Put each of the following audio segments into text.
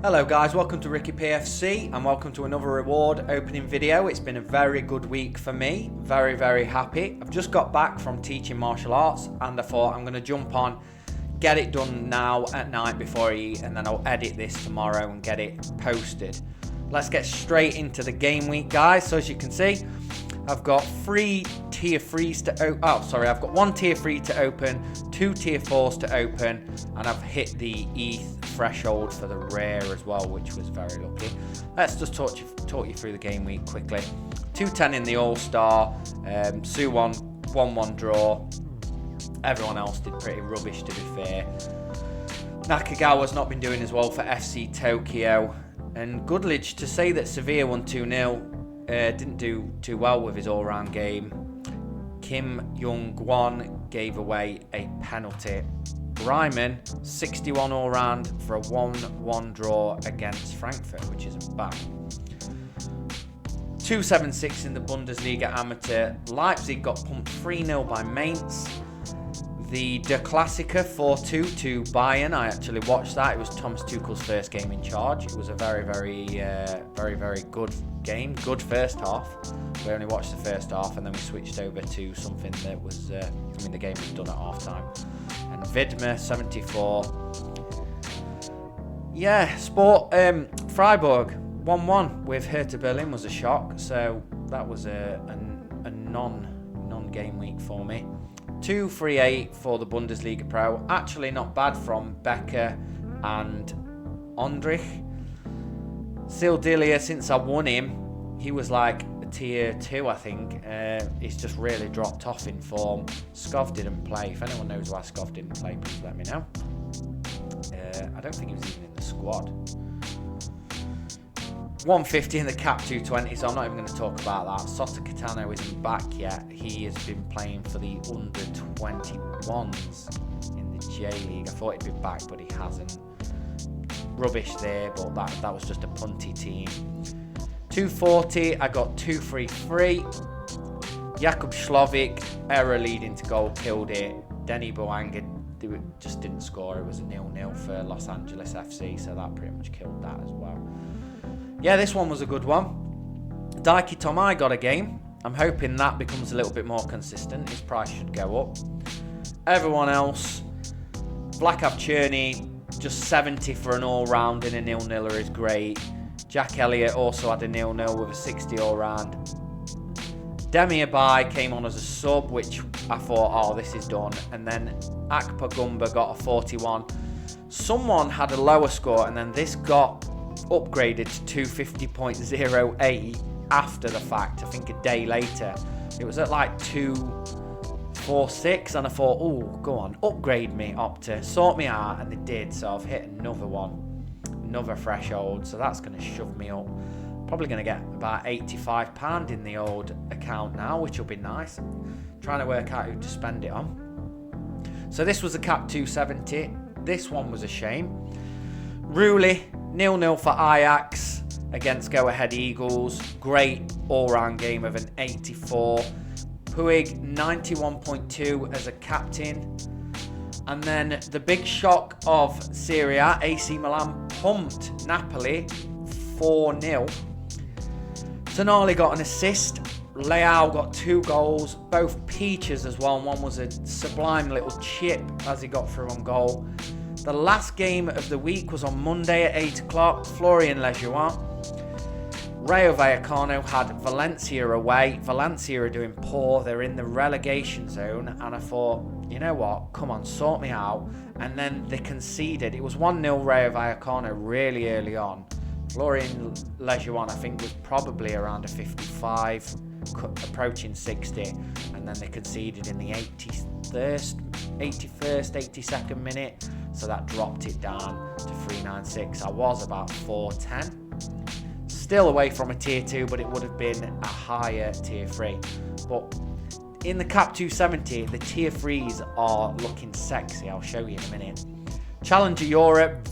Hello guys, welcome to RiciP-FC and welcome to another reward opening video. It's been a very good week for me, very happy. I've just got back from teaching martial arts and I thought I'm going to jump on, get it done now at night before I eat, and then I'll edit this tomorrow and get it posted. Let's get straight into the game week, guys. So as you can see, I've got 3 tier 3s to open. I've got 1 tier 3 to open, 2 tier 4s to open, and I've hit the ETH threshold for the rare as well, which was very lucky. Let's just talk you through the game week quickly. 210 in the All-Star, Suwon 1-1 draw. Everyone else did pretty rubbish, to be fair. Nakagawa's not been doing as well for FC Tokyo. And Goodledge, to say that Sevilla won 2-0, didn't do too well with his all-round game. Kim Young-Won gave away a penalty. Ryman, 61 all-round for a 1-1 draw against Frankfurt, which isn't bad. 276 in the Bundesliga Amateur. Leipzig got pumped 3-0 by Mainz. The Der Klassiker 4-2 to Bayern. I actually watched that. It was Thomas Tuchel's first game in charge. It was a very good game. Good first half. We only watched the first half and then we switched over to something that was, the game was done at half time. And Widmer 74. Yeah, Freiburg 1-1 with Hertha Berlin was a shock. So that was a non-game week for me. 2-3-8 for the Bundesliga Pro. Actually not bad from Becker and Ondrich. Sildilia, since I won him, he was like a tier 2, I think. He's just really dropped off in form. Skov didn't play. If anyone knows why Skov didn't play, please let me know. I don't think he was even in the squad. 150 in the Cap 220, so I'm not even going to talk about that. Sota Catano isn't back yet. He has been playing for the under-21s in the J-League. I thought he'd be back, but he hasn't. Rubbish there, but that was just a punty team. 240, I got 233. Jakub Šlović, error leading to goal, killed it. Denny Boanga just didn't score. It was a 0-0 for Los Angeles FC, so that pretty much killed that as well. Yeah, this one was a good one. Daiki Tomai got a game. I'm hoping that becomes a little bit more consistent. His price should go up. Everyone else, Vlakav Cherny, just 70 for an all-round in a 0-0er is great. Jack Elliott also had a 0-0 with a 60 all-round. Demi Abai came on as a sub, which I thought, oh, this is done. And then Akpa Gumba got a 41. Someone had a lower score, and then this got upgraded to 250.08 after the fact. I think a day later. It was at like 246, and I thought, oh, go on, upgrade me, Opta, sort me out, and they did. So I've hit another one, another threshold, so that's going to shove me up. Probably going to get about £85 in the old account now, which will be nice. Trying to work out who to spend it on. So this was a Cap 270. This one was a shame. Rulli 0-0 for Ajax against Go Ahead Eagles. Great all-round game of an 84. Puig 91.2 as a captain. And then the big shock of Serie A, AC Milan pumped Napoli 4-0. Tonali got an assist. Leao got 2 goals, both peaches as well. And one was a sublime little chip as he got through on goal. The last game of the week was on Monday at 8 o'clock. Florian Lejeune. Rayo Vallecano had Valencia away. Valencia are doing poor. They're in the relegation zone. And I thought, you know what? Come on, sort me out. And then they conceded. It was 1-0 Rayo Vallecano really early on. Florian Lejeune, I think, was probably around a 55, approaching 60. And then they conceded in the 81st, 82nd minute. So that dropped it down to 396. I was about 410. Still away from a tier 2, but it would have been a higher tier 3. But in the Cap 270, the tier 3s are looking sexy. I'll show you in a minute. Challenger Europe.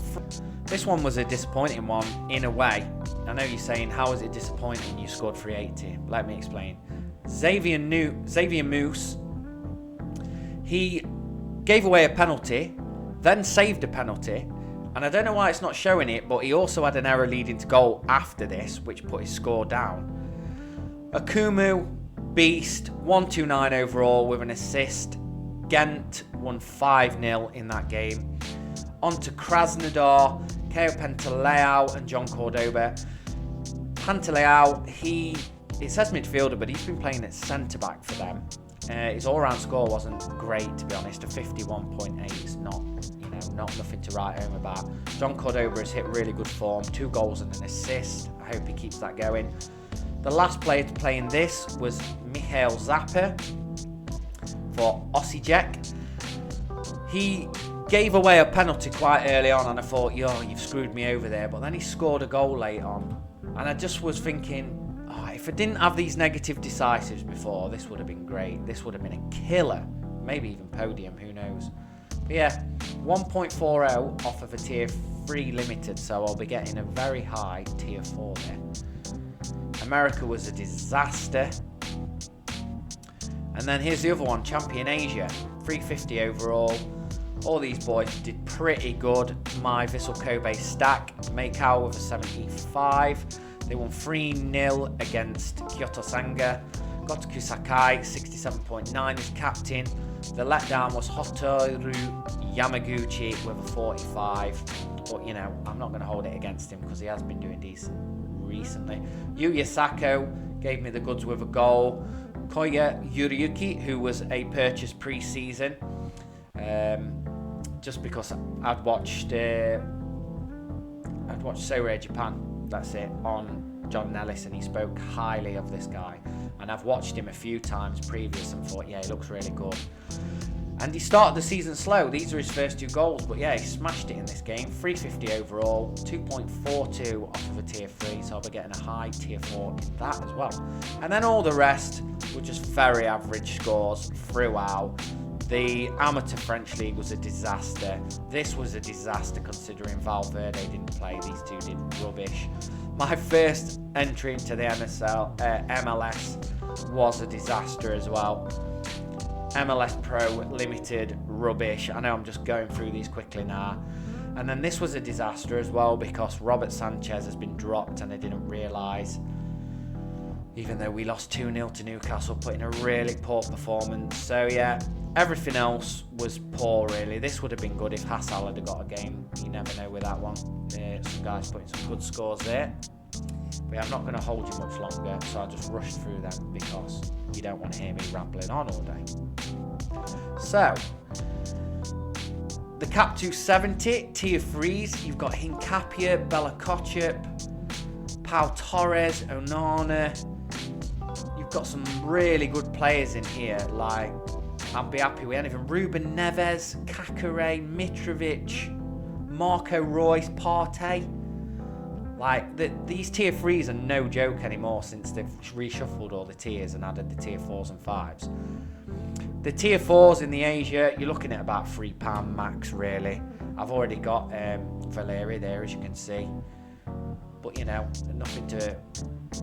This one was a disappointing one in a way. I know you're saying, how is it disappointing you scored 380? Let me explain. Xavier Moose, he gave away a penalty, then saved a penalty, And I don't know why it's not showing it, but he also had an error leading to goal after this, which put his score down. Akumu, beast, 129 overall with an assist. Ghent won 5-0 in that game. On to Krasnodar, Keo Pantaleão and John Cordoba. Pantaleão, it says midfielder, but he's been playing at centre-back for them. His all-round score wasn't great, to be honest. A 51.8 is not nothing to write home about. John Cordoba has hit really good form, 2 goals and an assist. I hope he keeps that going. The last player to play in this was Michael Zappa for Osijek. He gave away a penalty quite early on, and I thought, you've screwed me over there. But then he scored a goal late on, and I just was thinking, if I didn't have these negative decisives before, this would have been great. This would have been a killer. Maybe even podium, who knows. But yeah, 1.40 off of a tier 3 limited, so I'll be getting a very high tier 4 there. America was a disaster. And then here's the other one, Champion Asia, 350 overall. All these boys did pretty good. My Vissel Kobe stack, Macau with a 75. They won 3-0 against Kyoto Sanga. Gotoku Sakai, 67.9 as captain. The letdown was Hotaru Yamaguchi with a 45. But, I'm not going to hold it against him because he has been doing decent recently. Yuya Sako gave me the goods with a goal. Koya Yuriyuki, who was a purchase pre-season. Just because I'd watched Sorare Japan, that's it, on John Nellis, and he spoke highly of this guy. And I've watched him a few times previous and thought, yeah, he looks really good. And he started the season slow. These are his first 2 goals, but yeah, he smashed it in this game. 350 overall, 2.42 off of a tier 3, so I'll be getting a high tier 4 in that as well. And then all the rest were just very average scores throughout. The Amateur French League was a disaster. This was a disaster considering Valverde didn't play. These 2 did rubbish. My first entry into the MLS was a disaster as well. MLS Pro Limited, rubbish. I know I'm just going through these quickly now. And then this was a disaster as well because Robert Sanchez has been dropped and I didn't realise. Even though we lost 2-0 to Newcastle, put in a really poor performance. So yeah, everything else was poor really. This would have been good if Hassel had got a game. You never know with that one. Some guys putting some good scores there. But yeah, I'm not going to hold you much longer, so I'll just rush through them because you don't want to hear me rambling on all day. So, the Cap 270, tier 3s, you've got Hincapia, Bella Kotchup, Pau Torres, Onana. You've got some really good players in here, like, I'll be happy with anything. Ruben Neves, Kakare, Mitrovic, Marco Reus, Partey. Like, these tier 3s are no joke anymore since they've reshuffled all the tiers and added the tier 4s and 5s. The tier 4s in the Asia, you're looking at about £3 max, really. I've already got Valeri there, as you can see. But, nothing to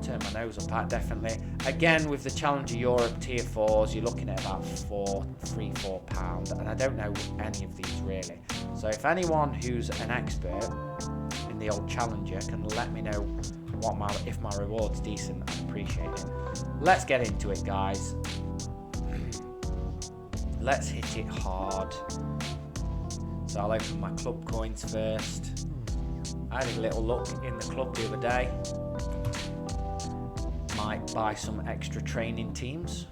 turn my nose up at, definitely. Again, with the Challenger Europe tier 4s, you're looking at about £3-4. And I don't know any of these, really. So if anyone who's an expert in the old Challenger can let me know if my reward's decent, I'd appreciate it. Let's get into it, guys. Let's hit it hard. So I'll open my club coins first. I had a little look in the club the other day. Might buy some extra training teams.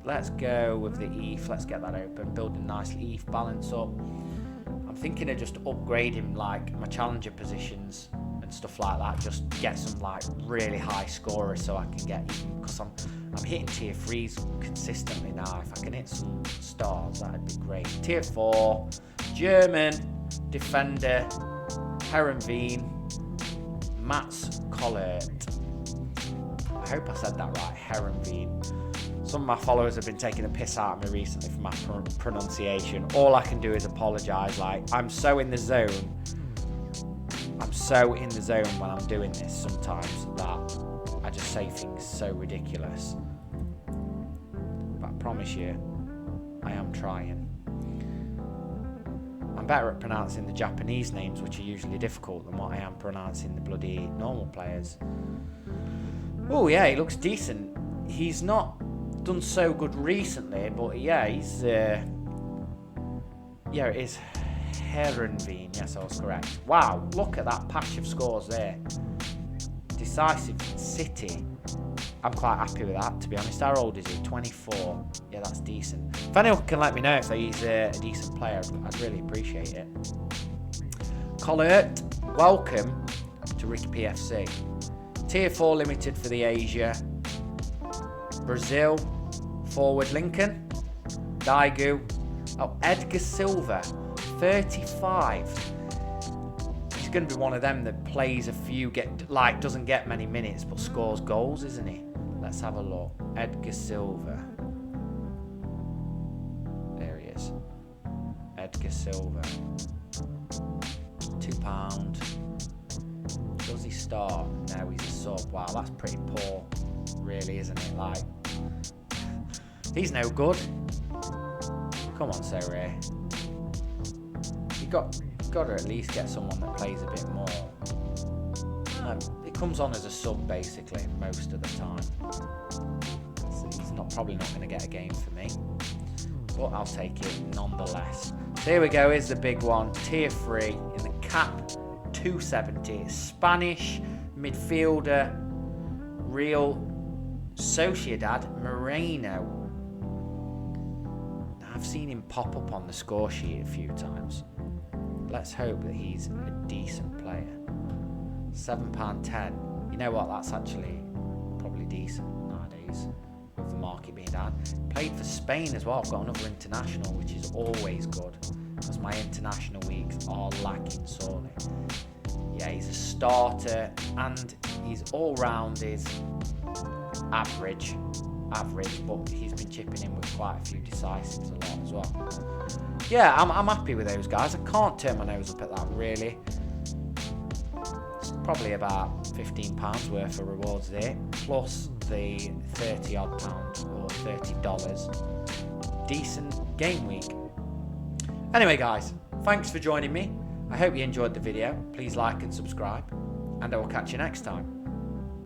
Let's go with the ETH. Let's get that open. Build a nice ETH balance up. I'm thinking of just upgrading like my challenger positions and stuff like that. Just get some like really high scorers so I can get even, because I'm hitting tier 3s consistently now. If I can hit some stars, that'd be great. Tier 4, German defender, Herenveen, Mats Collert. I hope I said that right, Herenveen. Some of my followers have been taking a piss out of me recently for my pronunciation. All I can do is apologise. Like, I'm so in the zone. I'm so in the zone when I'm doing this sometimes that I just say things so ridiculous. But I promise you, I am trying. I'm better at pronouncing the Japanese names, which are usually difficult, than what I am pronouncing the bloody normal players. Oh yeah, he looks decent. He's not done so good recently, but yeah, he's yeah, it is Herenveen. Yes, I was correct. Wow, look at that patch of scores there. Decisive City. I'm quite happy with that, to be honest. How old is he? 24. Yeah, that's decent. If anyone can let me know if he's a decent player, I'd really appreciate it. Collert, welcome to RiciP-FC. Tier 4 limited for the Asia. Brazil, forward Lincoln. Daegu. Oh, Edgar Silva, 35. He's going to be one of them that plays a few, doesn't get many minutes, but scores goals, isn't he? Let's have a look. Edgar Silva. There he is. Edgar Silva. £2. Does he start? No, he's a sub. Wow, that's pretty poor, really, isn't it? Like, he's no good. Come on, Sorare. You got to at least get someone that plays a bit more. It comes on as a sub basically most of the time. So he's probably not going to get a game for me, but I'll take it nonetheless. So here we go. Here's the big one. Tier 3 in the cap, 270. Spanish midfielder, Real Sociedad Moreno. I've seen him pop up on the score sheet a few times. Let's hope that he's a decent player. £7.10. You know what? That's actually probably decent nowadays with the market being down. Played for Spain as well. I've got another international, which is always good because my international weeks are lacking sorely. Yeah, he's a starter and he's all round is average, but he's been chipping in with quite a few decisives a lot as well. Yeah, I'm happy with those guys. I can't turn my nose up at that, really. It's probably about £15 worth of rewards there, plus the £30 odd or $30 decent game week. Anyway, guys, thanks for joining me. I hope you enjoyed the video. Please like and subscribe, and I will catch you next time.